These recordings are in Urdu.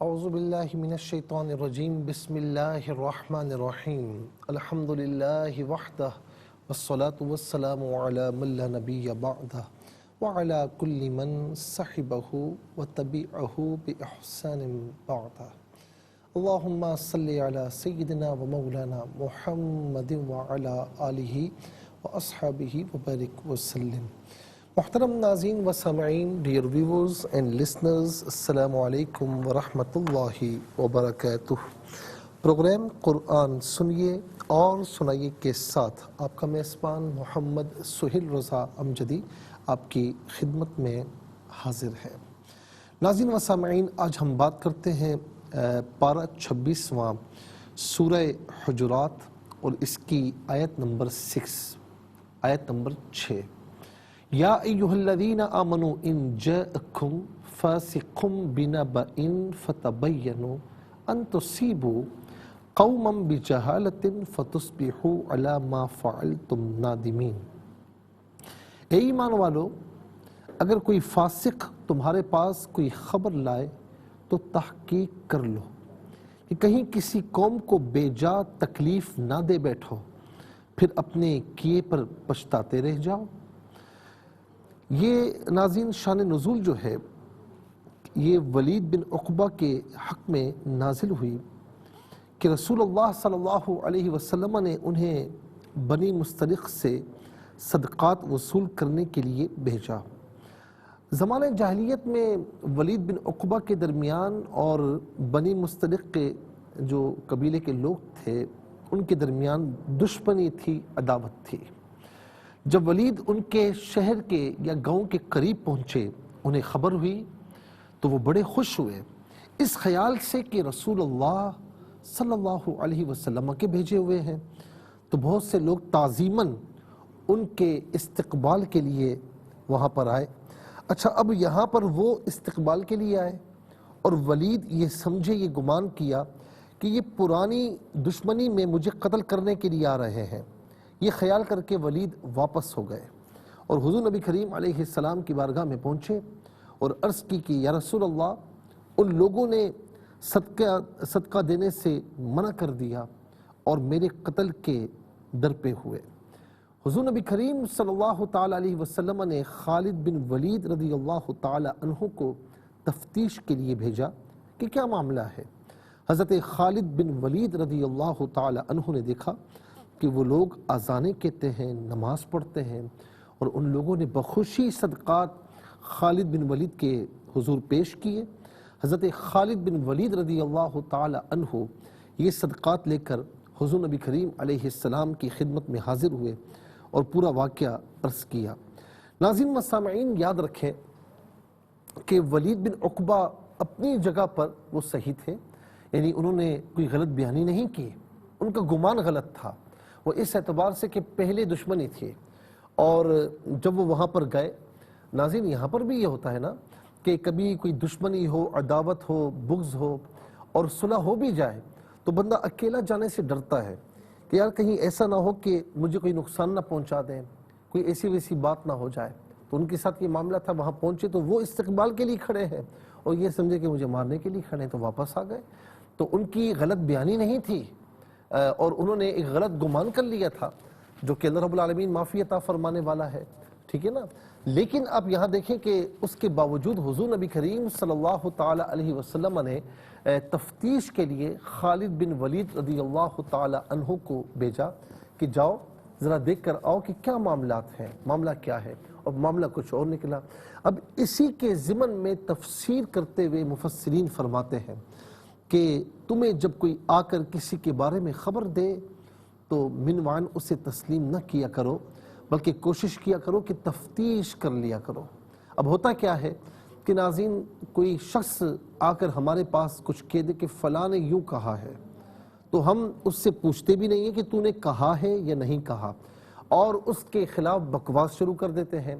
اعوذ باللہ من الشیطان الرجیم بسم اللہ الرحمن الرحیم الحمد للہ وحدہ والصلاة والسلام علی من لا نبی بعدہ وعلی کل من صحبہ وتبعہ بإحسان بعدہ اللہم صلی علی سیدنا و مولانا محمد وعلی آلہ واصحابہ وبارک وسلم۔ محترم ناظرین و سامعین، ڈیئر ویورز اینڈ لسنرز، السلام علیکم ورحمۃ اللہ وبرکاتہ۔ پروگرام قرآن سنیے اور سنائیے کے ساتھ آپ کا میزبان محمد سہیل رضا امجدی آپ کی خدمت میں حاضر ہے۔ ناظرین و سامعین، آج ہم بات کرتے ہیں پارہ 26واں سورہ حجرات اور اس کی آیت نمبر 6۔ یا ایہا الذین آمنوا ان جاءکم فاسق بنبأ فتبینوا ان تصیبوا قوما بجہالۃ فتصبحوا علی ما فعلتم نادمین۔ اے ایمان والو، اگر کوئی فاسق تمہارے پاس کوئی خبر لائے تو تحقیق کر لو کہ کہیں کسی قوم کو بے جا تکلیف نہ دے بیٹھو، پھر اپنے کیے پر پچھتاتے رہ جاؤ۔ یہ ناظرین شان نزول جو ہے یہ ولید بن عقبہ کے حق میں نازل ہوئی کہ رسول اللہ صلی اللہ علیہ وسلم نے انہیں بنی مستلق سے صدقات وصول کرنے کے لیے بھیجا۔ زمانہ جاہلیت میں ولید بن عقبہ کے درمیان اور بنی مستلق کے جو قبیلے کے لوگ تھے ان کے درمیان دشمنی تھی، عداوت تھی۔ جب ولید ان کے شہر کے یا گاؤں کے قریب پہنچے، انہیں خبر ہوئی تو وہ بڑے خوش ہوئے اس خیال سے کہ رسول اللہ صلی اللہ علیہ وسلم کے بھیجے ہوئے ہیں، تو بہت سے لوگ تعظیماً ان کے استقبال کے لیے وہاں پر آئے۔ اچھا، اب یہاں پر وہ استقبال کے لیے آئے اور ولید یہ سمجھے، یہ گمان کیا کہ یہ پرانی دشمنی میں مجھے قتل کرنے کے لیے آ رہے ہیں۔ یہ خیال کر کے ولید واپس ہو گئے اور حضور نبی کریم علیہ السلام کی بارگاہ میں پہنچے اور عرض کی کہ یا رسول اللہ، ان لوگوں نے صدقہ دینے سے منع کر دیا اور میرے قتل کے در پہ ہوئے۔ حضور نبی کریم صلی اللہ تعالیٰ علیہ وسلم نے خالد بن ولید رضی اللہ تعالیٰ عنہ کو تفتیش کے لیے بھیجا کہ کیا معاملہ ہے۔ حضرت خالد بن ولید رضی اللہ تعالیٰ عنہ نے دیکھا کہ وہ لوگ اذانیں کہتے ہیں، نماز پڑھتے ہیں، اور ان لوگوں نے بخوشی صدقات خالد بن ولید کے حضور پیش کیے۔ حضرت خالد بن ولید رضی اللہ تعالی عنہ یہ صدقات لے کر حضور نبی کریم علیہ السلام کی خدمت میں حاضر ہوئے اور پورا واقعہ عرض کیا۔ ناظرین و سامعین، یاد رکھیں کہ ولید بن عقبہ اپنی جگہ پر وہ صحیح تھے، یعنی انہوں نے کوئی غلط بیانی نہیں کی، ان کا گمان غلط تھا۔ وہ اس اعتبار سے کہ پہلے دشمنی تھی، اور جب وہ وہاں پر گئے، ناظرین یہاں پر بھی یہ ہوتا ہے نا کہ کبھی کوئی دشمنی ہو، عداوت ہو، بغض ہو اور صلح ہو بھی جائے تو بندہ اکیلا جانے سے ڈرتا ہے کہ یار کہیں ایسا نہ ہو کہ مجھے کوئی نقصان نہ پہنچا دیں، کوئی ایسی ویسی بات نہ ہو جائے۔ تو ان کے ساتھ یہ معاملہ تھا، وہاں پہنچے تو وہ استقبال کے لیے کھڑے ہیں اور یہ سمجھے کہ مجھے مارنے کے لیے کھڑے ہیں، تو واپس آ گئے۔ تو ان کی غلط بیانی نہیں تھی اور انہوں نے ایک غلط گمان کر لیا تھا جو کہ اللہ رب العالمین معافی عطا فرمانے والا ہے، ٹھیک ہے نا۔ لیکن آپ یہاں دیکھیں کہ اس کے باوجود حضور نبی کریم صلی اللہ تعالی علیہ وسلم نے تفتیش کے لیے خالد بن ولید رضی اللہ تعالی عنہ کو بھیجا کہ جاؤ ذرا دیکھ کر آؤ کہ کیا معاملات ہیں، معاملہ کیا ہے، اور معاملہ کچھ اور نکلا۔ اب اسی کے ضمن میں تفسیر کرتے ہوئے مفسرین فرماتے ہیں کہ تمہیں جب کوئی آ کر کسی کے بارے میں خبر دے تو منوعاً اسے تسلیم نہ کیا کرو، بلکہ کوشش کیا کرو کہ تفتیش کر لیا کرو۔ اب ہوتا کیا ہے کہ ناظرین کوئی شخص آ کر ہمارے پاس کچھ کہہ دے کہ فلاں نے یوں کہا ہے، تو ہم اس سے پوچھتے بھی نہیں ہیں کہ تو نے کہا ہے یا نہیں کہا، اور اس کے خلاف بکواس شروع کر دیتے ہیں۔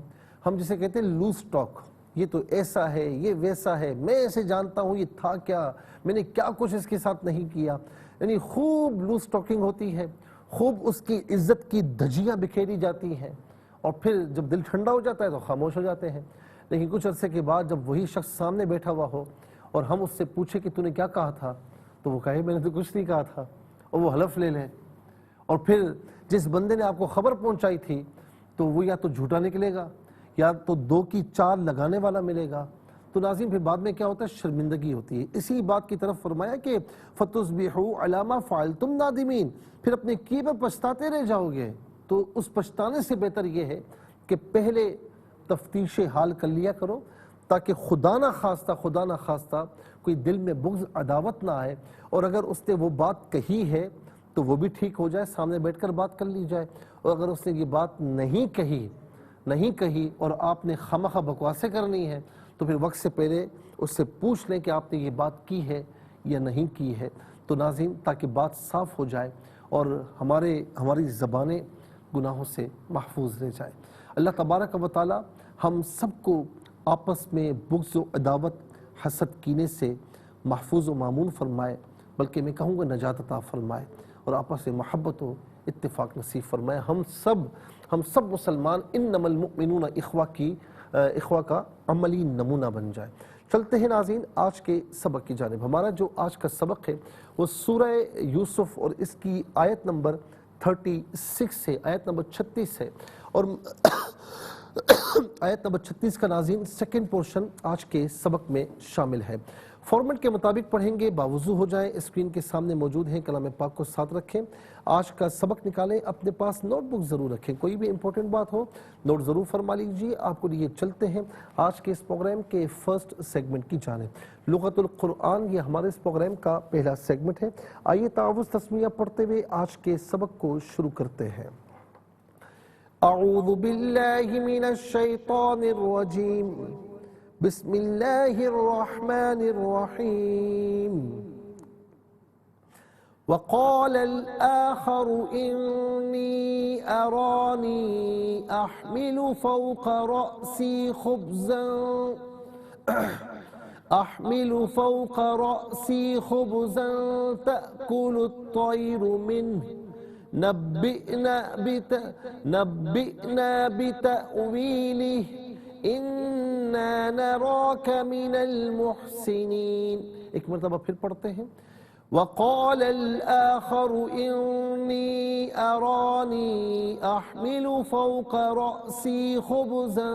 ہم جسے کہتے ہیں لوز ٹاک، یہ تو ایسا ہے، یہ ویسا ہے، میں اسے جانتا ہوں، یہ تھا کیا، میں نے کیا کچھ اس کے ساتھ نہیں کیا، یعنی خوب لوز ٹاکنگ ہوتی ہے، خوب اس کی عزت کی دھجیاں بکھیری جاتی ہیں، اور پھر جب دل ٹھنڈا ہو جاتا ہے تو خاموش ہو جاتے ہیں۔ لیکن کچھ عرصے کے بعد جب وہی شخص سامنے بیٹھا ہوا ہو اور ہم اس سے پوچھیں کہ تو نے کیا کہا تھا تو وہ کہے میں نے تو کچھ نہیں کہا تھا، اور وہ حلف لے لیں، اور پھر جس بندے نے آپ کو خبر پہنچائی تھی تو وہ یا تو جھوٹا نکلے گا یا تو 2 کی 4 لگانے والا ملے گا، تو ناظرین پھر بعد میں کیا ہوتا ہے؟ شرمندگی ہوتی ہے۔ اسی بات کی طرف فرمایا کہ فَتُصْبِحُوا عَلَىٰ مَا فَعَلْتُمْ نَادِمِينَ، پھر اپنے کیے پر پچھتاتے رہ جاؤ گے۔ تو اس پچھتانے سے بہتر یہ ہے کہ پہلے تفتیش حال کر لیا کرو، تاکہ خدا نہ خواستہ کوئی دل میں بغض عداوت نہ آئے، اور اگر اس نے وہ بات کہی ہے تو وہ بھی ٹھیک ہو جائے، سامنے بیٹھ کر بات کر لی جائے، اور اگر اس نے یہ بات نہیں کہی اور آپ نے خامخواہ بکواسیں کرنی ہے تو پھر وقت سے پہلے اس سے پوچھ لیں کہ آپ نے یہ بات کی ہے یا نہیں کی ہے، تو ناظرین تاکہ بات صاف ہو جائے اور ہماری زبانیں گناہوں سے محفوظ رہ جائے۔ اللہ تبارک و تعالی ہم سب کو آپس میں بغض و عداوت، حسد، کینے سے محفوظ و معمون فرمائے، بلکہ میں کہوں گا نجات عطا فرمائے، اور آپس میں محبت و اتفاق نصیب فرمائے۔ ہم سب مسلمان انما المؤمنون اخوہ کا عملی نمونہ بن جائے۔ چلتے ہیں ناظرین آج کے سبق کی جانب۔ ہمارا جو آج کا سبق ہے وہ سورہ یوسف اور اس کی آیت نمبر 36 ہے، آیت نمبر 36 ہے، اور آیت نمبر 36 کا ناظرین سیکنڈ پورشن آج کے سبق میں شامل ہے۔ فارمیٹ کے مطابق پڑھیں گے، باوضو ہو جائیں، اسکرین کے سامنے موجود ہیں، کلام پاک کو ساتھ رکھیں، آج کا سبق نکالیں، اپنے پاس نوٹ بک ضرور رکھیں، کوئی بھی امپورٹنٹ بات ہو نوٹ ضرور فرما لیجیے۔ آپ کو لیے چلتے ہیں آج کے اس پروگرام کے فرسٹ سیگمنٹ کی جانب۔ لغت القرآن یہ ہمارے اس پروگرام کا پہلا سیگمنٹ ہے۔ آئیے تعاوذ تسمیہ پڑھتے ہوئے آج کے سبق کو شروع کرتے ہیں۔ اعوذ باللہ من الشیطان الرجیم، بسم اللہ الرحمن الرحیم۔ وقال الآخر إني أراني أحمل فوق رأسي خبزا تأكل الطير منه نبئنا بتأويله إنا نراك من المحسنين۔ ایک مرتبہ پھر پڑھتے ہیں۔ وقال الآخر إني أراني أحمل فوق رأسي خبزا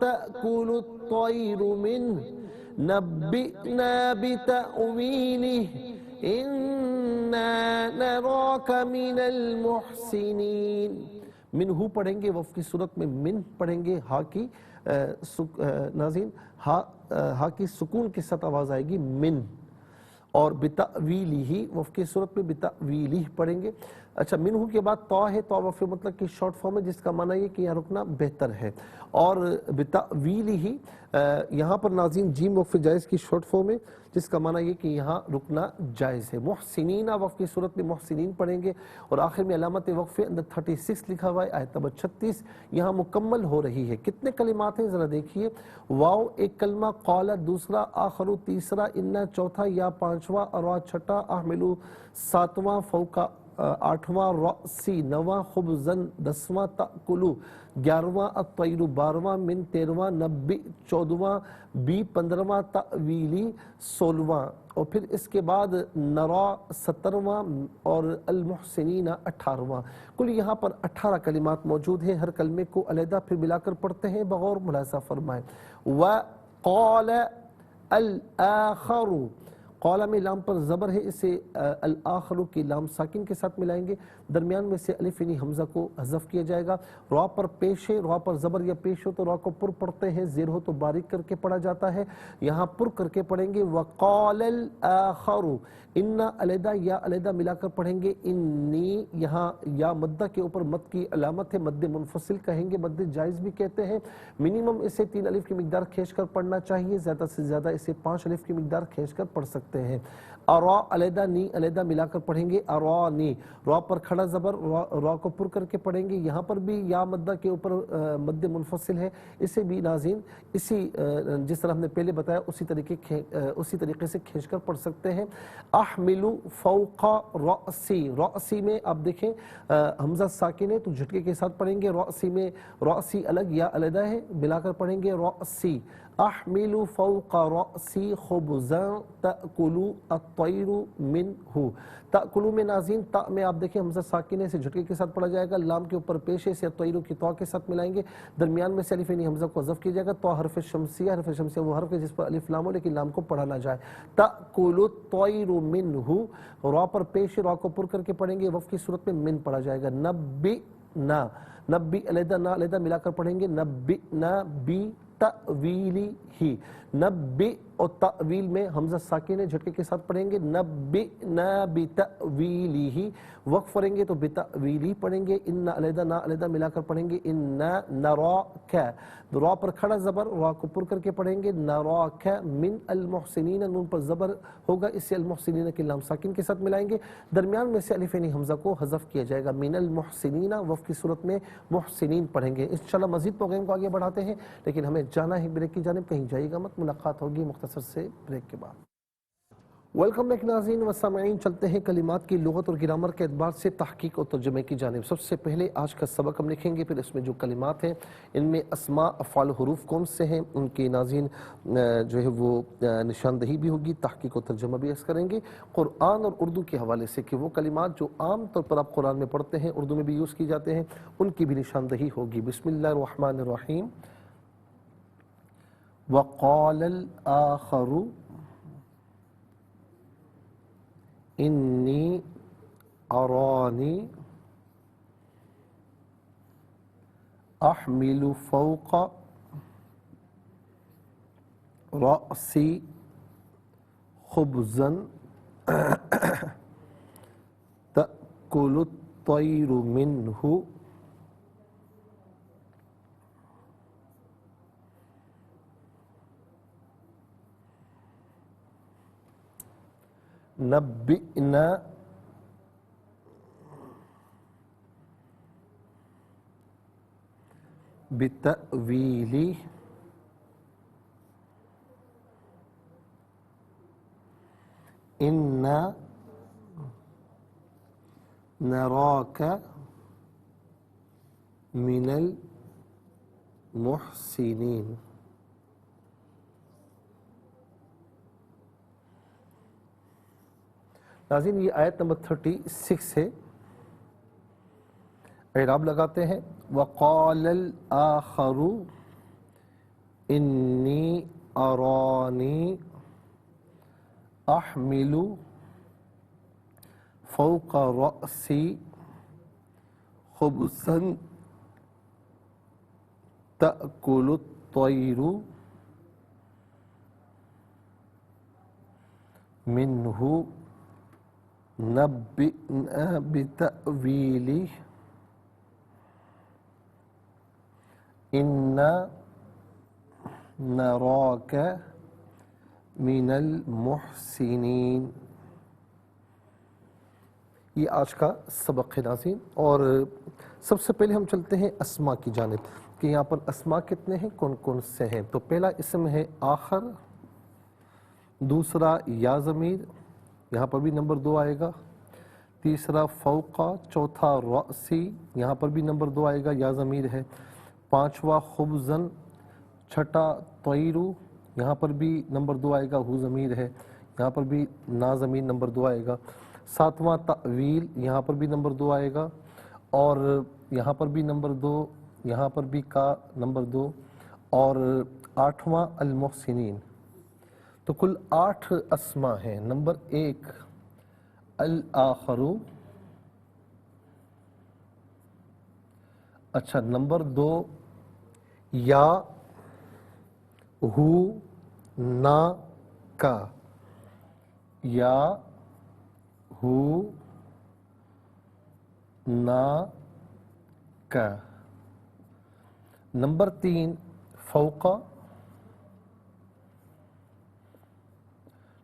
تأكل الطير منه نبئنا بتأويله إنا نراك من المحسنين۔ منہو پڑھیں گے، وف کی صورت میں من پڑھیں گے، ہا کی ناظرین ہا کی سکون کے ساتھ آواز آئے گی من، اور بتأویلہ وف کی صورت میں بتأویلہ پڑھیں گے۔ اچھا، منہو کے بعد تو ہے، تو وف مطلب کی شارٹ فارم ہے، جس کا معنی یہ کہ یہاں رکنا بہتر ہے، اور بتأویلہ یہاں پر ناظرین جیم وقف جائز کی شارٹ فارم ہے، جس کا معنی یہ کہ یہاں رکنا جائز ہے۔ محسنین وقف کی صورت میں محسنین پڑھیں گے، اور آخر میں علامت وقف اندر 36 لکھا ہوا ہے، آیت نمبر 36 یہاں مکمل ہو رہی ہے۔ کتنے کلمات ہیں ذرا دیکھیے، واو ایک کلمہ، قال دوسرا، آخرو تیسرا، انا چوتھا، یا پانچواں، اروا چھٹا، احملو ساتواں، فوقا آٹھواں، رأسی نواں، خبزن 10واں، تأکلو 11واں، الطیر 12واں، من 13واں، نبی 14واں، بی 15واں، تأویلی 16واں، اور پھر اس کے بعد نرا 17واں، اور المحسنین 18واں۔ کل یہاں پر 18 کلمات موجود ہیں، ہر کلمے کو علیحدہ پھر ملا کر پڑھتے ہیں، بغور ملاحظہ فرمائیں۔ وقال الآخر، قال میں لام پر زبر ہے، اسے الآخر کی لام ساکن کے ساتھ ملائیں گے، درمیان میں سے الف یعنی حمزہ کو حذف کیا جائے گا۔ را پر پیش ہے، را پر زبر یا پیش ہو تو را کو پر پڑھتے ہیں، زیر ہو تو باریک کر کے پڑھا جاتا ہے، یہاں پر کر کے پڑھیں گے۔ وقال الآخر، انا علیحدہ یا علیحدہ ملا کر پڑھیں گے، انی یہاں یا مدہ کے اوپر مد کی علامت ہے، مد منفصل کہیں گے، مد جائز بھی کہتے ہیں، منیمم اسے 3 الف کی مقدار کھینچ کر پڑھنا چاہیے، زیادہ سے زیادہ اسے 5 الف کی مقدار کھینچ کر پڑھ سکتے ہیں۔ ارا علیحدہ، نی علیحدہ ملا کر پڑھیں گے، ارانی، را پر کھڑا زبر، را کو پر کر کے پڑھیں گے، یہاں پر بھی یا مدہ کے اوپر مد منفصل ہے، اسے بھی ناظرین اسی جس طرح ہم نے پہلے بتایا اسی طریقے سے کھینچ کر پڑھ سکتے ہیں۔ احملو فوق رأسی، رأسی میں آپ دیکھیں حمزہ ساکن ہے تو جھٹکے کے ساتھ پڑھیں گے، رأسی میں رأسی الگ یا علیحدہ ہے، ملا کر پڑھیں گے رأسی، احمل فوق رأسی خبزا تأکل الطیر منہ. تأکلو میں ناظرین تا میں آپ دیکھیں حمزہ ساکن سے جھٹکے کے ساتھ پڑھا جائے گا، لام کے اوپر پیش سے طیرو کی تو کے ساتھ ملائیں گے، درمیان میں سے الف یعنی حمزہ کو حذف کیا جائے گا. تو حرف شمسیہ وہ حرف ہے جس پر الف لام ہو لیکن لام کو پڑھا نہ جائے. تأکل الطیر منہ، را پر پیش را کو پر کر کے پڑھیں گے، وف کی صورت میں من پڑھا جائے گا. نبئنا، نبی علیحدہ نا علیحدہ ملا کر پڑھیں گے. نبئنا بی تأویلی ہی، نبی اور تأویل میں حمزہ ساکن ہے جھٹکے کے ساتھ پڑھیں گے. نبئنا بتأویلی ہی، وقف پڑھیں گے تو بتأویلی پڑھیں گے. ان علیحدہ نا علیحدہ ملا کر پڑھیں گے. ان نراک، را پر کھڑا زبر را کو پر کر کے پڑھیں گے. نراک من المحسنین، نون پر زبر ہوگا، اس سے المحسنین کے لام ساکن کے ساتھ ملائیں گے. درمیان میں سے الف یعنی حمزہ کو حذف کیا جائے گا. من المحسنین، وف کی صورت میں محسنین پڑھیں گے. انشاءاللہ مزید پروگرام کو آگے بڑھاتے ہیں، لیکن ہمیں جانا ہے بریک کی جانب، کہیں جائے گا مت. ملاقات ہوگی مختصر سے بریک کے بعد. ویلکم بیک ناظرین و سامعین، چلتے ہیں کلمات کی لغت اور گرامر کے اعتبار سے تحقیق اور ترجمے کی جانب. سب سے پہلے آج کا سبق ہم لکھیں گے، پھر اس میں جو کلمات ہیں ان میں اسماء افعال حروف کون سے ہیں ان کی ناظرین جو ہے وہ نشاندہی بھی ہوگی، تحقیق و ترجمہ بھی اس کریں گے قرآن اور اردو کے حوالے سے کہ وہ کلمات جو عام طور پر آپ قرآن میں پڑھتے ہیں اردو میں بھی یوز کی جاتے ہیں ان کی بھی نشاندہی ہوگی. بسم اللہ الرحمن الرحیم. وقال الآخر انی ارانی احمل فوق رأسی خبزا تأکل الطیر منہ. نبئنا بتأویلہ انا نراک من المحسنین. ناظرین یہ آیت نمبر 36 ہے. اعراب لگاتے ہیں. وقال الآخر انی ارانی احمل فوق رأسی خبزا تأکل الطیر منہ. نبئنا بتأویلہ انا نراک من المحسنین. یہ آج کا سبق ہے ناظرین، اور سب سے پہلے ہم چلتے ہیں اسماء کی جانب کہ یہاں پر اسماء کتنے ہیں، کون کون سے ہیں. تو پہلا اسم ہے آخر، دوسرا یا ضمیر، یہاں پر بھی نمبر 2 آئے گا. تیسرا فوقا، چوتھا رأسی، یہاں پر بھی نمبر 2 آئے گا، یا ضمیر ہے. پانچواں خبزن، چھٹا طیرو، یہاں پر بھی نمبر 2 آئے گا، ہو ضمیر ہے، یہاں پر بھی نا ضمیر نمبر 2 آئے گا. ساتواں تأویل، یہاں پر بھی نمبر 2 آئے گا، اور یہاں پر بھی نمبر 2، یہاں پر بھی کا نمبر 2، اور آٹھواں المحسنین. تو کل 8 اسماء ہیں. نمبر 1 الآخر، اچھا نمبر 2 یا ہو نا کا، یا ہو نا کا. نمبر 3 فوقا.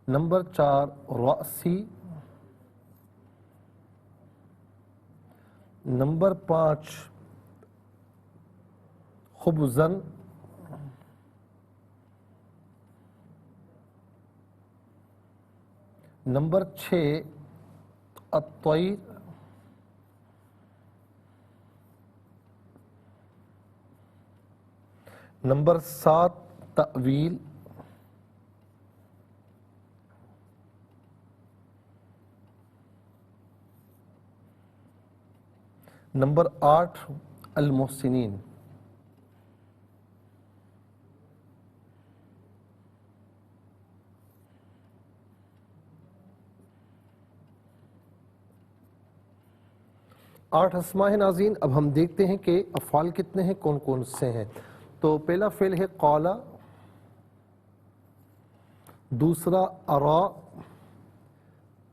نمبر 4 رأسی. نمبر 5 خبزن. نمبر 6 الطیر. نمبر 7 تأویل، نمبر 8 المحسنین، آٹھ اسماء ہیں ناظرین۔ اب ہم دیکھتے ہیں کہ افعال کتنے ہیں، کون کون سے ہیں۔ تو پہلا فعل ہے قال، دوسرا ارا،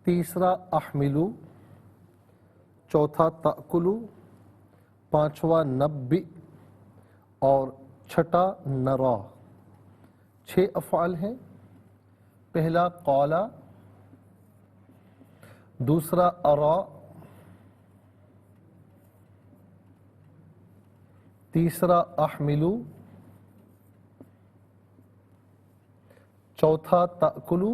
تیسرا احملو، چوتھا تأکلو، پانچواں نبئ اور چھٹا نرا۔ 6 افعال ہیں۔ پہلا قال، دوسرا ارا، تیسرا احملو، چوتھا تأکلو،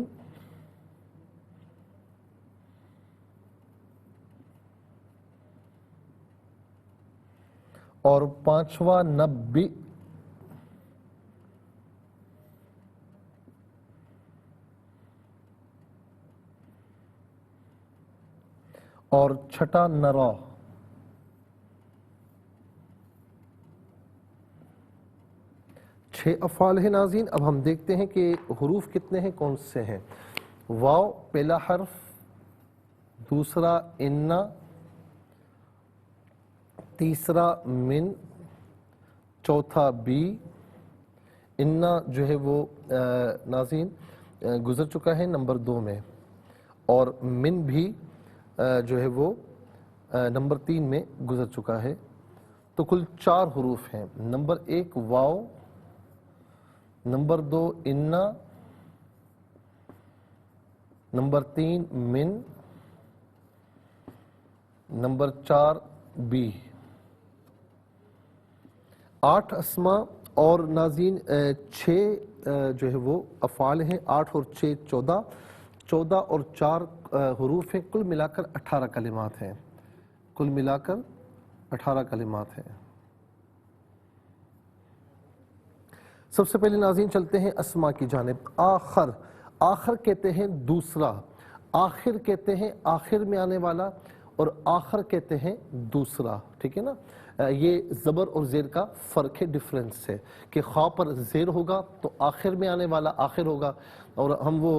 اور پانچواں نبئ۔ اور چھٹا نرا۔ چھ افعال ہیں ناظرین۔ اب ہم دیکھتے ہیں کہ حروف کتنے ہیں، کون سے ہیں۔ واو پہلا حرف، دوسرا انا، تیسرا من، چوتھا بی۔ انا جو ہے وہ ناظرین گزر چکا ہے نمبر 2 میں، اور من بھی جو ہے وہ نمبر 3 میں گزر چکا ہے۔ تو کل 4 حروف ہیں۔ نمبر 1 واو، نمبر 2 انا، نمبر 3 من، نمبر 4 بی۔ 8 اسماء اور ناظرین 6 جو ہے وہ افعال ہیں۔ 8 اور 6 14، 14 اور 4 حروف ہیں۔ کل ملا کر 18 کلمات ہیں۔ کل ملا کر 18 کلمات ہیں۔ سب سے پہلے ناظرین چلتے ہیں اسماء کی جانب۔ آخر، آخر کہتے ہیں دوسرا، آخر کہتے ہیں آخر میں آنے والا، اور آخر کہتے ہیں دوسرا، ٹھیک ہے نا۔ یہ زبر اور زیر کا فرق ہے، ڈیفرنس ہے کہ خاء پر زیر ہوگا تو آخر میں آنے والا آخر ہوگا، اور ہم وہ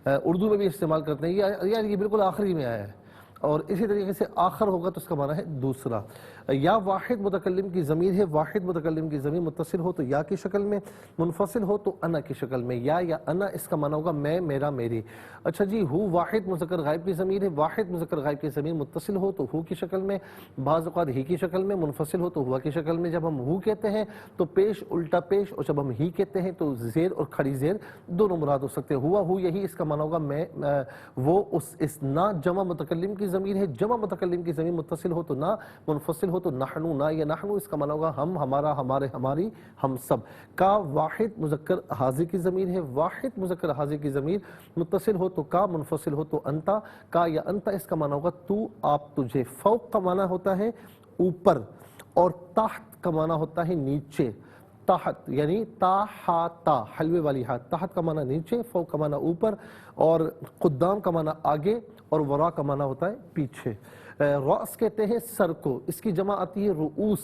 اردو میں بھی استعمال کرتے ہیں، یار یہ بالکل آخری میں آیا ہے، اور اسی طریقے سے آخر ہوگا تو اس کا معنی ہے دوسرا۔ یا واحد متکلم کی ضمیر ہے، واحد متکلم کی ضمیر متصل ہو تو یا کی شکل میں، منفصل ہو تو انا کی شکل میں۔ یا انا اس کا معنی ہوگا میں، میرا، میری۔ اچھا جی، ہو واحد مذکر غائب کی ضمیر ہے، واحد مذکر غائب کی ضمیر متصل ہو تو ہو کی شکل میں، بعض اوقات ہی کی شکل میں، منفصل ہو تو ہوا کی شکل میں۔ جب ہم ہو کہتے ہیں تو پیش الٹا پیش، اور جب ہم ہی کہتے ہیں تو زیر اور کھڑی زیر دونوں مراد ہو سکتے ہیں۔ ہوا ہو یہی اس کا معنی ہوگا میں، وہ اس نا جمع متکلم کی ضمیر ہے، جمع متکلم کی ضمیر متصل ہو تو نا، منفصل ہو تو نحنو، نا یا نحنو اس کا معنی ہوگا ہم، ہمارا، ہمارے، ہماری، ہم سب۔ کا واحد مذکر حاضر کی ضمیر ہے، واحد مذکر حاضر کی ضمیر متصل ہو تو کا، منفصل ہو تو انتا، کا یا انتا اس کا معنی ہوگا تو، آپ، تجھے۔ فوق کا معنی ہوتا ہے اوپر، اور تحت کا معنی ہوتا ہے نیچے۔ تحت یعنی تا حلوے والی ہاتھ، تحت کا معنی نیچے، فوق کا معنی اوپر، اور قدام کا معنی آگے، اور ورا کا معنی ہوتا ہے پیچھے۔ راس کہتے ہیں سر کو، اس کی جمع آتی ہے رؤوس۔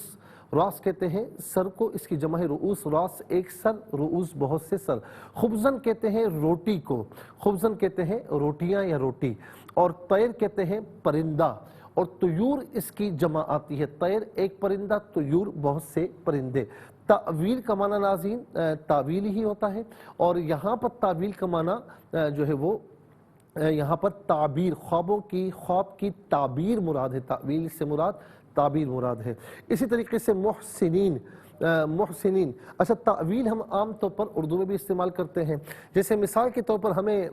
راس کہتے ہیں سر کو، اس کی جمع ہے رؤوس۔ راس ایک سر، رؤوس بہت سے سر۔ خبزن کہتے ہیں روٹی کو، خبزن کہتے ہیں روٹیاں یا روٹی۔ اور طیر کہتے ہیں پرندہ، اور طیور اس کی جمع آتی ہے، طیر ایک پرندہ، طیور بہت سے پرندے۔ تعویل کا معنی ناظرین تعویل ہی ہوتا ہے، اور یہاں پر تعویل کا معنی جو ہے وہ یہاں پر تعبیر، خواب کی تعبیر مراد ہے، تعویل سے مراد تعبیر مراد ہے۔ اسی طریقے سے محسنین، محسنین، اچھا تعویل ہم عام طور پر اردو میں بھی استعمال کرتے ہیں۔ جیسے مثال کے طور پر ہمیں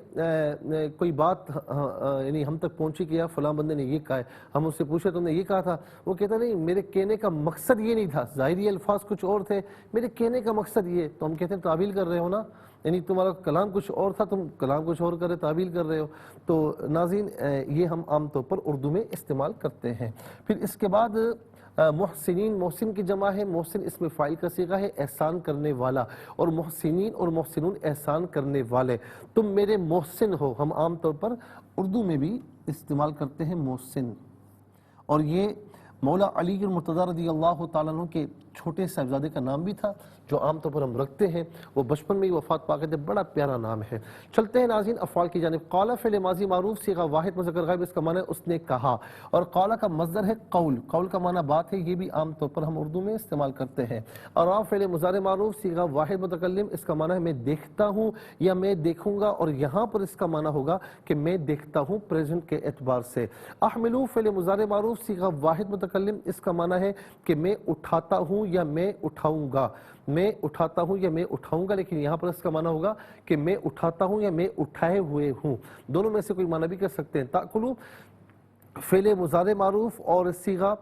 کوئی بات یعنی ہم تک پہنچی کہ یار فلاں بندے نے یہ کہا ہے، ہم اس سے پوچھے تم نے یہ کہا تھا، وہ کہتا نہیں میرے کہنے کا مقصد یہ نہیں تھا، ظاہری الفاظ کچھ اور تھے، میرے کہنے کا مقصد یہ، تو ہم کہتے ہیں تعویل کر رہے ہو نا، یعنی تمہارا کلام کچھ اور تھا، تم کلام کچھ اور کر رہے، تعویل کر رہے ہو۔ تو ناظرین یہ ہم عام طور پر اردو میں استعمال کرتے ہیں۔ پھر اس کے بعد محسنین محسن کی جمع ہے، محسن اسم فاعل کا صیغہ ہے، احسان کرنے والا، اور محسنین اور محسنون احسان کرنے والے، تم میرے محسن ہو۔ ہم عام طور پر اردو میں بھی استعمال کرتے ہیں محسن، اور یہ مولا علی المرتضیٰ رضی اللہ تعالیٰ عنہ کے چھوٹے صاحبزادے کا نام بھی تھا جو عام طور پر ہم رکھتے ہیں، وہ بچپن میں ہی وفات پا گئے تھے، بڑا پیارا نام ہے۔ چلتے ہیں ناظرین افعال کی جانب۔ قال فعل ماضی معروف صیغہ واحد مذکر غائب، اس کا معنی ہے اس نے کہا، اور قال کا مصدر ہے قول، قول کا معنی بات ہے، یہ بھی عام طور پر ہم اردو میں استعمال کرتے ہیں۔ ارا فعل مضارع معروف صیغہ واحد متکلم، اس کا معنی ہے میں دیکھتا ہوں یا میں دیکھوں گا، اور یہاں پر اس کا معنی ہوگا کہ میں دیکھتا ہوں پریزنٹ کے اعتبار سے۔ احملو فعل مضارع معروف صیغہ واحد متکلم، اس کا معنی ہے کہ میں اٹھاتا ہوں یا میں اٹھاؤں گا، میں اٹھاتا ہوں یا میں اٹھاؤں گا، لیکن یہاں پر اس کا معنی ہوگا کہ میں اٹھاتا ہوں یا میں اٹھائے ہوئے ہوں، دونوں میں سے کوئی معنی بھی کر سکتے ہیں۔ تاکلو فعل مضارع معروف اور صیغہ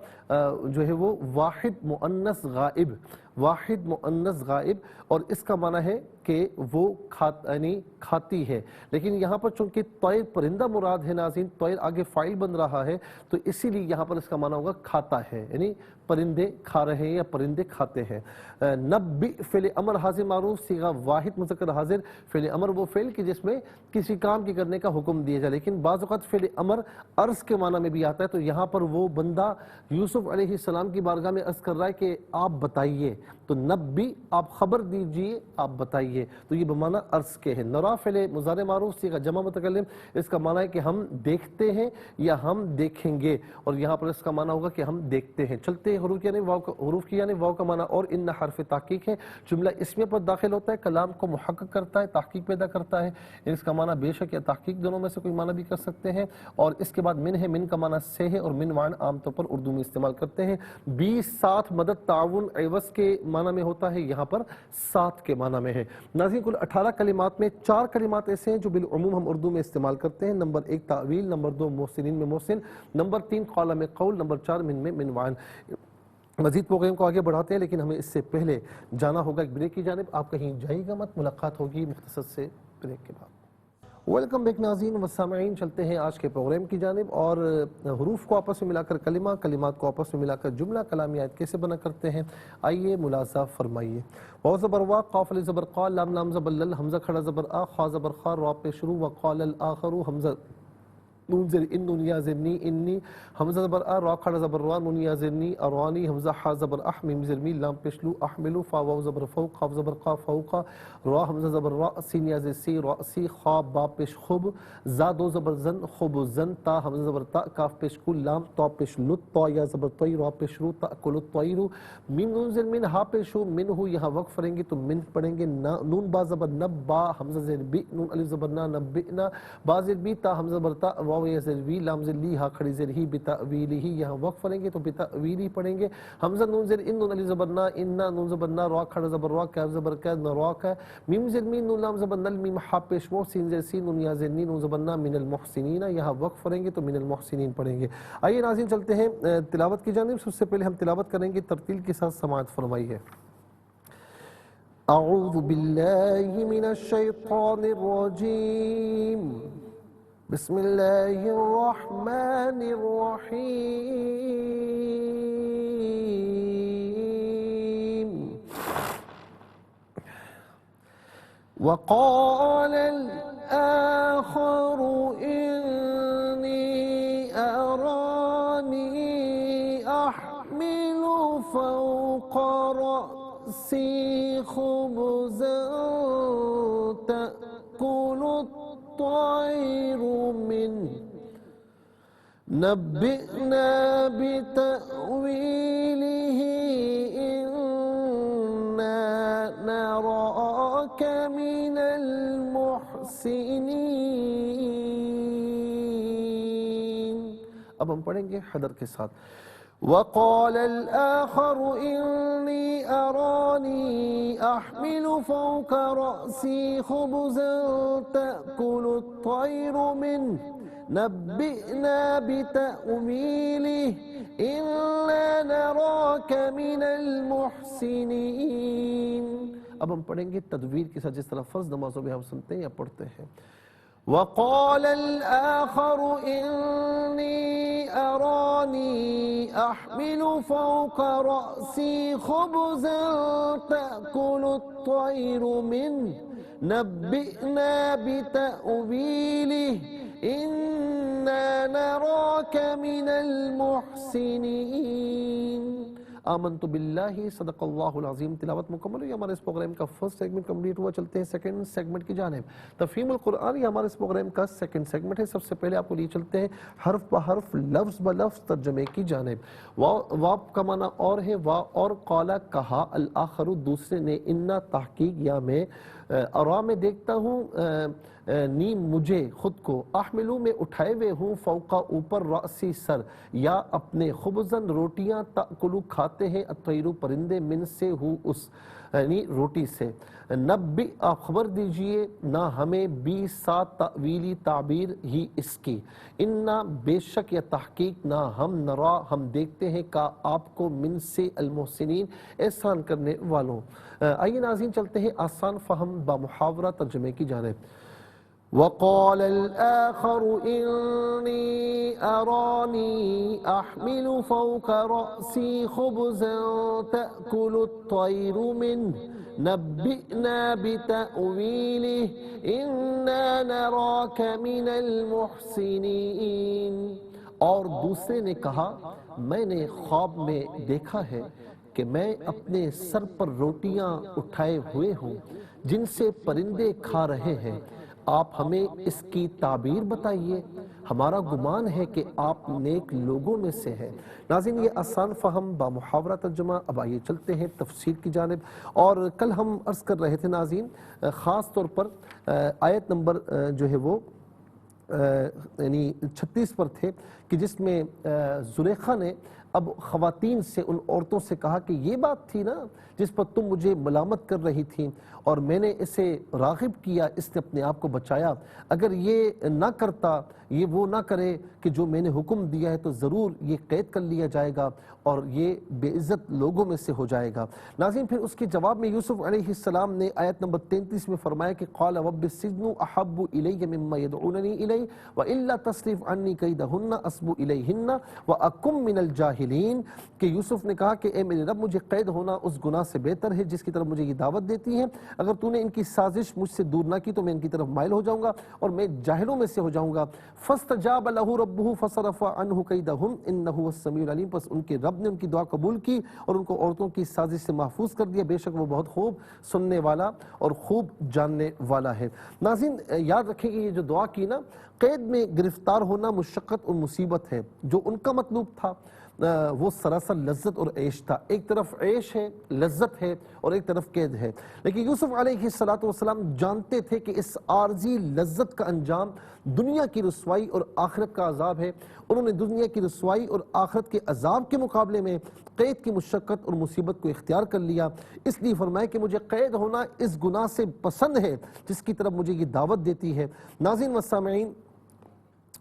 جو ہے وہ واحد مؤنث غائب، واحد مؤنث غائب، اور اس کا معنی ہے کہ وہ یعنی کھاتی ہے، لیکن یہاں پر چونکہ طیر پرندہ مراد ہے ناظرین، طیر آگے فاعل بن رہا ہے، تو اسی لیے یہاں پر اس کا معنی ہوگا کھاتا ہے، یعنی پرندے کھا رہے ہیں یا پرندے کھاتے ہیں۔ نبئ فعل امر حاضر معروف صیغہ واحد مذکر حاضر، فعل امر وہ فعل کہ جس میں کسی کام کے کرنے کا حکم دیا جائے، لیکن بعض اوقات فعل امر عرض کے معنی میں بھی آتا ہے، تو یہاں پر وہ بندہ یوسف علیہ السلام کی بارگاہ میں عرض کر رہا ہے کہ آپ بتائیے، تو نبی آپ خبر دیجئے، آپ بتائیے، تو یہ بمعنی عرض کے ہیں۔ نرا فعل مضارع معروف صیغہ جمع متکلم، اس کا معنی ہے کہ ہم دیکھتے ہیں یا ہم دیکھیں گے، اور یہاں پر اس کا معنی ہوگا کہ ہم دیکھتے ہیں۔ چلتے ہیں حروف کی یعنی واو کا معنی اور ان حرف تحقیق ہے، جملہ اسمیہ پر داخل ہوتا ہے، کلام کو محقق کرتا ہے، تحقیق پیدا کرتا ہے، اس کا معنی بے شک یا تحقیق دونوں میں سے کوئی معنی بھی کر سکتے ہیں، اور اس کے بعد من ہے، من کا معنی سے ہے، اور من وعن عام طور پر اردو میں استعمال کرتے ہیں۔ 20 ساتھ مدد تعاون عوض کے معنی میں ہوتا ہے، یہاں پر ساتھ کے معنی میں ہے۔ ناظرین کل 18 کلمات میں 4 کلمات ایسے ہیں جو بالعموم ہم اردو میں استعمال کرتے ہیں۔ نمبر 1 تعویل، نمبر 2 محسنین میں محسن، نمبر 3 قال میں قول، نمبر 4 من میں من وعن۔ مزید پروگرام کو آگے بڑھاتے ہیں، لیکن ہمیں اس سے پہلے جانا ہوگا ایک بریک کی جانب، آپ کہیں جائیے گا مت، ملاقات ہوگی مختصر سے بریک کے بعد۔ ویلکم بیک ناظرین و سامعین، چلتے ہیں آج کے پروگرام کی جانب، اور حروف کو آپس میں ملا کر کلمہ، کلمات کو آپس میں ملا کر جملہ، کلامی آیت کیسے بنا کرتے ہیں، آئیے ملاحظہ فرمائیے۔ واو زبر وا، قاف علی زبر قا، لام لام زبر لل، حمزہ کھڑا زبر آ، خا زبر خا، را پہ شروع، وقال الآخر، حمزہ نون زیر ان، نون یا زرنی انی، حمزہ زبر آ، را کھڑا زبر را، نون یا زرنی ارانی، حمزہ حا زبر اح، میم زیر می، لام پیشلو احملو، فا واو زبر فوق، قاف زبر قا فوقا، را حمزہ زبر را، سین یا زیر سی راسی، خا با پیش خب، زا دو زبر زن خب زن، تا حمزہ زبر تا، کاف پیش کل، لام تا پیش لط، تا یا زبر طی، را پیش رو، تا کل الطیر، میم نون زیر من، ہا پیش ہو، من ہو، یہاں وقف پڑھیں گے تو من پڑھیں گے، نون با زبر نب، با حمزہ زیر بی، نون الف زبر نا، نبئنا، با زیر بی، تا حمزہ زبر تا، واو یا زیر وی، لام زیر لی، ہا کھڑی زیر ہی، بتأویلہ، یہاں وقف پڑھیں گے تو بتأویلہ پڑھیں گے، حمزہ نون زیر ان، نون الف زبر نا، انا، نون زبر نا، را کھڑا زبر را، کاف زبر کا، نراک، میم زیر مین، نون لام زبر نل، میم ہا پیش مو، سین زیر سین، نون یا زیر نی، نون زبر نا، من المحسنین، یہاں وقف پڑھیں گے تو من المحسنین پڑھیں گے۔ آئیے ناظرین چلتے ہیں تلاوت کی جانب، سب سے پہلے ہم تلاوت کریں گے، ترتیل کے ساتھ سماعت فرمائیے۔ اعوذ باللہ من الشیطان الرجیم، بسم اللہ الرحمن الرحیم۔ وقال الآخر إني أراني أحمل فوق رأسي خبزا تأكل الطير منه نبئنا بتأويله إنا نراك من المحسنين۔ اب ہم پڑھیں گے حدر کے ساتھ۔ وقال الآخر إني أراني أحمل فوق رأسي خبزا تأكل الطير منه نبئنا بتأويله إنا نراك من المحسنين۔ اب ہم پڑھیں گے تدویر کے ساتھ، جس طرح فرض نمازوں میں ہم سنتے ہیں یا پڑھتے ہیں۔ وقال الآخر إني أراني أحمل فوق رأسي خبزا تأكل الطير منه نبئنا بتأويله إنا نراك من المحسنين آمنت باللہ صدق اللہ العظیم. تلاوت مکمل ہوئی. ہمارے اس پروگرام کا فرسٹ سیگمنٹ کمپلیٹ ہوا. چلتے ہیں سیکنڈ سیگمنٹ کی جانب. تفہیم القرآن یہ ہمارے اس پروگرام کا سیکنڈ سیگمنٹ ہے. سب سے پہلے آپ کو لیے چلتے ہیں حرف بحرف لفظ بلفظ ترجمے کی جانب. واو کا معنی اور ہے وا اور، قالا کہا، الآخر دوسرے نے، انا تحقیق یا میں، ارا میں دیکھتا ہوں، نی مجھے خود کو، احملو میں اٹھائے ہوئے ہوں، فوقا اوپر، رأسی سر، یا اپنے، خبزن روٹیاں، تأکلو کھاتے ہیں، الطیرو پرندے، من سے ہو اس یعنی روٹی سے. نبی آپ خبر دیجئے نہ ہمیں، بی ساتھ تأویلی تعبیر ہی اس کی، انا بے شک یا تحقیق نہ ہم، نرا ہم دیکھتے ہیں، کا آپ کو، من سے المحسنین احسان کرنے والوں. آئیے ناظرین چلتے ہیں آسان فہم بامحاورہ ترجمے کی جانب. وقال الآخر إني أراني أحمل فوق رأسي خبزا تأكل الطير منه نبئنا بتأويله إنا نراك من المحسنين. اور دوسرے نے کہا میں نے خواب میں دیکھا ہے کہ میں اپنے سر پر روٹیاں اٹھائے ہوئے ہوں جن سے پرندے کھا رہے ہیں، آپ ہمیں اس کی تعبیر بتائیے، ہمارا گمان ہے کہ آپ نیک لوگوں میں سے ہیں. ناظرین یہ آسان فہم بامحاورہ ترجمہ. اب آئیے چلتے ہیں تفسیر کی جانب. اور کل ہم عرض کر رہے تھے ناظرین خاص طور پر آیت نمبر جو ہے وہ یعنی 36 پر تھے کہ جس میں زلیخا نے اب خواتین سے، ان عورتوں سے کہا کہ یہ بات تھی نا جس پر تم مجھے ملامت کر رہی تھی اور میں نے اسے راغب کیا، اس نے اپنے آپ کو بچایا، اگر یہ نہ کرتا، یہ وہ نہ کرے کہ جو میں نے حکم دیا ہے تو ضرور یہ قید کر لیا جائے گا اور یہ بے عزت لوگوں میں سے ہو جائے گا. ناظرین پھر اس کے جواب میں یوسف علیہ السلام نے آیت نمبر 33 میں فرمایا کہ قال رب السجن احب الی مما يدعوننی الی والا تصرف عنی کیدہن اصب الیہن واکن من الجاہلین، کہ یوسف نے کہا کہ اے میرے رب مجھے قید ہونا اس گناہ سے بہتر ہے جس کی طرف مجھے یہ دعوت دیتی ہے، اگر تو نے ان کی سازش مجھ سے دور نہ کی تو میں ان کی طرف مائل ہو جاؤں گا اور میں جاہلوں میں سے ہو جاؤں گا. فاستجاب له ربه فصرف عنه كيدهم انه هو السميع العليم، پس ان کے رب نے ان کی دعا قبول کی اور ان کو عورتوں کی سازش سے محفوظ کر دیا، بے شک وہ بہت خوب سننے والا اور خوب جاننے والا ہے. ناظرین یاد رکھیں کہ یہ جو دعا کی نا، قید میں گرفتار ہونا مشقت اور مصیبت ہے، جو ان کا مطلوب تھا وہ سراسر لذت اور عیش تھا. ایک طرف عیش ہے، لذت ہے، اور ایک طرف قید ہے. لیکن یوسف علیہ السلام جانتے تھے کہ اس عارضی لذت کا انجام دنیا کی رسوائی اور آخرت کا عذاب ہے. انہوں نے دنیا کی رسوائی اور آخرت کے عذاب کے مقابلے میں قید کی مشقت اور مصیبت کو اختیار کر لیا. اس لیے فرمایا کہ مجھے قید ہونا اس گناہ سے پسند ہے جس کی طرف مجھے یہ دعوت دیتی ہے. ناظرین و سامعین،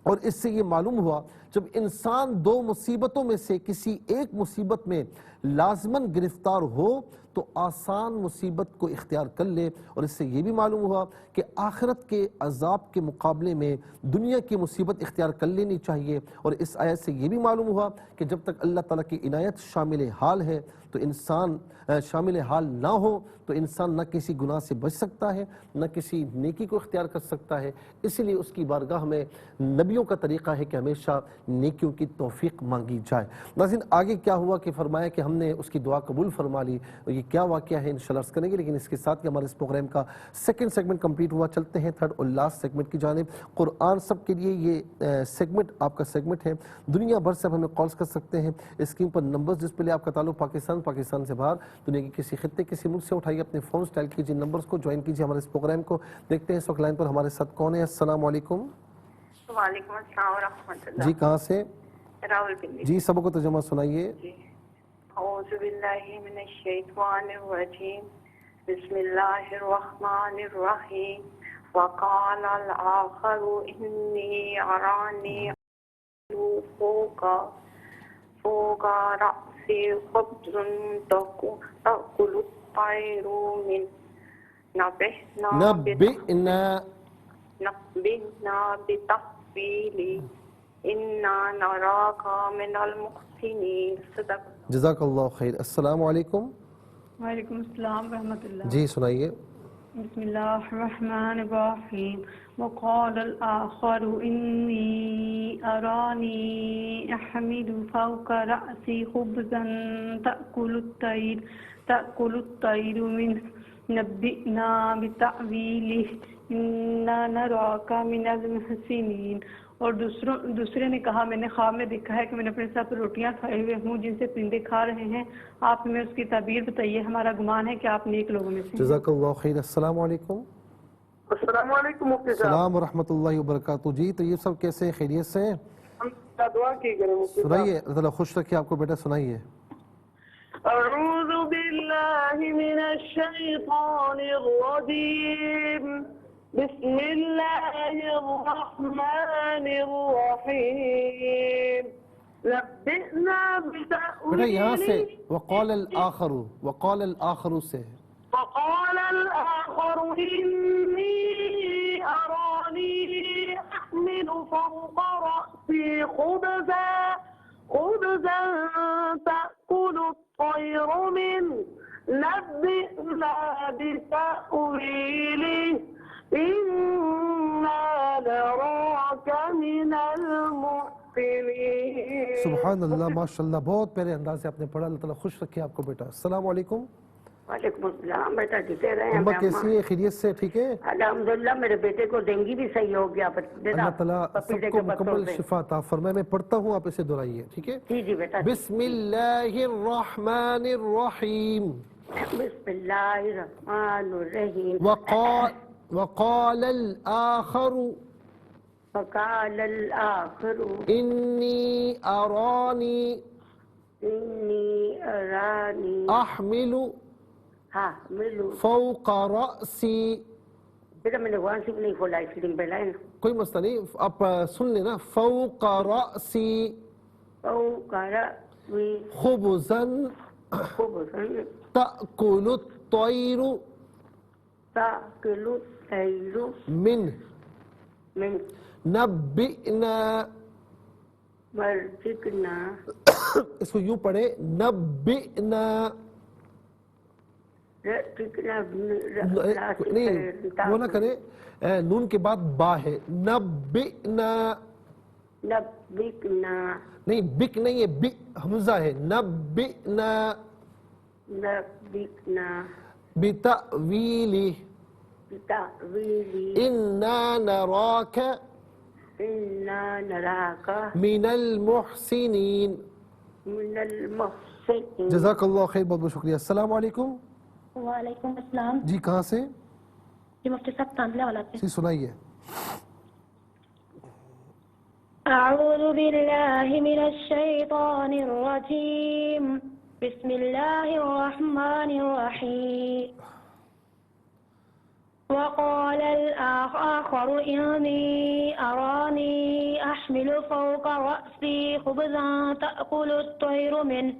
اور اس سے یہ معلوم ہوا جب انسان دو مصیبتوں میں سے کسی ایک مصیبت میں لازماً گرفتار ہو تو آسان مصیبت کو اختیار کر لے. اور اس سے یہ بھی معلوم ہوا کہ آخرت کے عذاب کے مقابلے میں دنیا کی مصیبت اختیار کر لینی چاہیے. اور اس آیت سے یہ بھی معلوم ہوا کہ جب تک اللہ تعالیٰ کی عنایت شامل حال ہے تو انسان شامل حال نہ ہو تو انسان نہ کسی گناہ سے بچ سکتا ہے، نہ کسی نیکی کو اختیار کر سکتا ہے. اسی لیے اس کی بارگاہ میں نبیوں کا طریقہ ہے کہ ہمیشہ نیکیوں کی توفیق مانگی جائے. ناظرین آگے کیا ہوا کہ فرمایا کہ ہم نے اس کی دعا قبول فرما لی، اور یہ کیا واقعہ ہے انشاءاللہ عرض کریں گے. لیکن اس کے ساتھ ہی ہمارے اس پروگرام کا سیکنڈ سیگمنٹ کمپلیٹ ہوا. چلتے ہیں تھرڈ اور لاسٹ سیگمنٹ کی جانب. قرآن سب کے لیے یہ سیگمنٹ آپ کا سیگمنٹ ہے. دنیا بھر سے آپ ہمیں کالز کر سکتے ہیں. اسکرین پر نمبرز ڈسپلے، آپ کا تعلق پاکستان سے باہر، دنیا کے کسی خطے کسی ملک سے اٹھائیے اپنے فون اسٹائل کیجیے، نمبرز کو جوائن کیجیے ہمارے اس پروگرام کو. دیکھتے ہیں اس وقت لائن پر ہمارے ساتھ کون ہے. السلام علیکم. وعلیکم السلام ورحمۃ اللہ. جی کہاں سے؟ راولپنڈی. جی سبق کو ترجمہ سنائیے. جی اعوذ باللہ من الشیطان الرجیم، بسم اللہ الرحمن الرحیم. وقال الآخر انی ارانی فوق رأسی خبز تأکل الطیر من نبئنا بتأویلہ إنا نراك من المحسنين صدق. جزاک اللہ خیر. السلام علیکم. وعلیکم السلام ورحمۃ اللہ. جی سنائیے. بسم اللہ الرحمن الرحیم. وقال الآخر انی ارانی احمل فوق رأسی خبزا تأکل الطیر منه نبئنا بتأویلہ انا نراک من المحسنین. اور دوسرے نے کہا میں نے خواب میں دیکھا ہے کہ میں نے اپنے ساتھ روٹیاں کھائے ہوئے ہوں جن سے پرندے کھا رہے ہیں. آپ ہمیں اس کی تعبیر بتائیے. ہمارا گمان ہے کہ آپ نیک لوگوں میں سے ہیں. جزاک اللہ خیر. السلام علیکم. السلام علیکم مفتی صاحب. السلام ورحمۃ اللہ وبرکاتہ. جی طیب صاحب کیسے ہیں؟ خیریت سے ہیں؟ دعا کی کریں مفتی صاحب. سنائیے. اللہ تعالیٰ خوش رکھے آپ کو. بیٹا سنائیے. اعوذ باللہ من الشیطان الرجیم. بسم اللہ الرحمن الرحیم. نبئنا بیٹا یہاں سے بتأویلہ. وقال الآخر سے. فقال الآخر إني أراني أحمل فوق رأسي خبزا تأكل الطير منه نبئنا بتأويله إنا نراك من المحسنين. سبحان اللہ ماشاء اللہ. بہت پیارے انداز سے آپ نے پڑھا. اللہ تعالیٰ خوش رکھے آپ کو. بیٹا السلام علیکم. وعلیکم السلام. بیٹا جیتے رہے ہیں. اماں کیسی ہے؟ خیریت سے ٹھیک ہے؟ الحمدللہ. میرے بیٹے کو ڈینگی بھی صحیح ہو گیا. اللہ تعالیٰ سب کو مکمل شفا عطا فرمائے. میں پڑھتا ہوں آپ اسے دہرائیے ٹھیک ہے؟ جی جی بیٹا. بسم اللہ الرحمن الرحیم. بسم اللہ الرحمن الرحیم. وقال الآخر فقال الآخر انی ارانی احمل فوق رأسی. بیٹا میں نے وہاں سے بھی نہیں کھولا اس لیے پہلا ہے نا. کوئی مسئلہ نہیں. آپ سن لینا. فوق رأسی فوق رأسی خبزا خبزا تأکل الطیر تأکل الطیر منه من نبئنا. مرزقنا. اس کو یوں پڑھے نبئنا. نہیں وہ نہ کرے. نون کے بعد با ہے. نبئنا. نبئنا. نہیں بک نہیں ہے. بک حمزہ ہے. نبئنا نبئنا بتأویلہ بتأویلہ انا نراک انا نراک من المحسنین. من المحسنین. جزاک اللہ خیر. بہت بہت شکریہ. السلام علیکم. وعلیکم السلام. جی کہاں سے؟ جی مفتی صاحب تاندلہ والا سے. جی سنائیے. اعوذ باللہ من الشیطان الرجیم. بسم اللہ الرحمن الرحیم. وقال الآخر إني أراني أحمل فوق رأسي خبزا تأكل الطير منه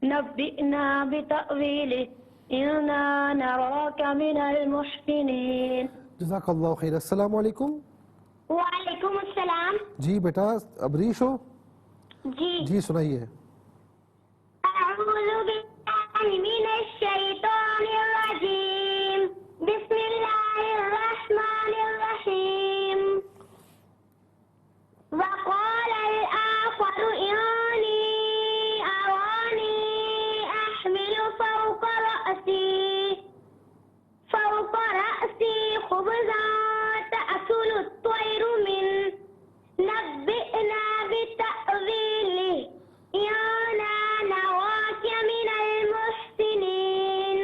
نبئنا بتأويله إنا نراك من المحسنين. جزاک اللہ خیر. السلام علیکم. وعلیکم السلام. جی بیٹا ابریش ہو؟ جی سنائیے. اعوذ باللہ من الشیطان الرجیم. بسم اللہ الرحمن الرحیم. وقال الآخر إني أراني أحمل فوق رأسي خبزا تأكل الطير منه نبئنا بتأويله إنا نراك من المحسنين.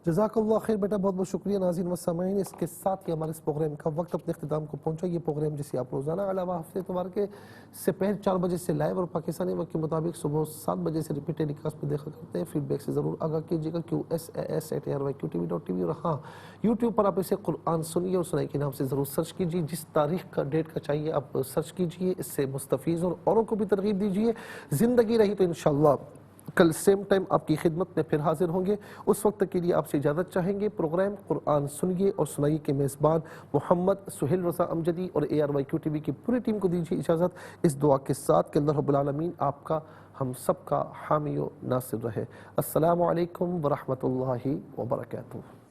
جزاک اللہ خیر. بیٹا بہت بہت شکریہ. ناظرین و سامعین اس کے ساتھ ہی ہمارے اس پروگرام کا وقت اپنے اختتام کو پہنچا. یہ پروگرام جسے آپ روزانہ علاوہ ہفتے اتوار کے سپہر 4 بجے سے لائیو اور پاکستانی وقت کے مطابق صبح 7 بجے سے ریپیٹ ٹیلی کاسٹ پہ دیکھا کرتے ہیں. فیڈ بیک سے ضرور آگاہ کیجیے گا. QSAS@ARYQTV.tv. اور ہاں یوٹیوب پر آپ اسے قرآن سنیے اور سنائی کے نام سے ضرور سرچ کیجیے. جس تاریخ کا ڈیٹ کا چاہیے آپ سرچ کیجیے. اس سے مستفیض اور اوروں کو بھی ترغیب دیجیے. زندگی رہی تو انشاءاللہ کل سیم ٹائم آپ کی خدمت میں پھر حاضر ہوں گے. اس وقت تک کے لیے آپ سے اجازت چاہیں گے. پروگرام قرآن سنیے اور سنائیے کے میزبان محمد سہیل رضا امجدی اور ARYQ TV کی پوری ٹیم کو دیجیے اجازت اس دعا کے ساتھ کہ اللہ رب العالمین آپ کا ہم سب کا حامی و ناصر رہے. السلام علیکم ورحمۃ اللہ وبرکاتہ.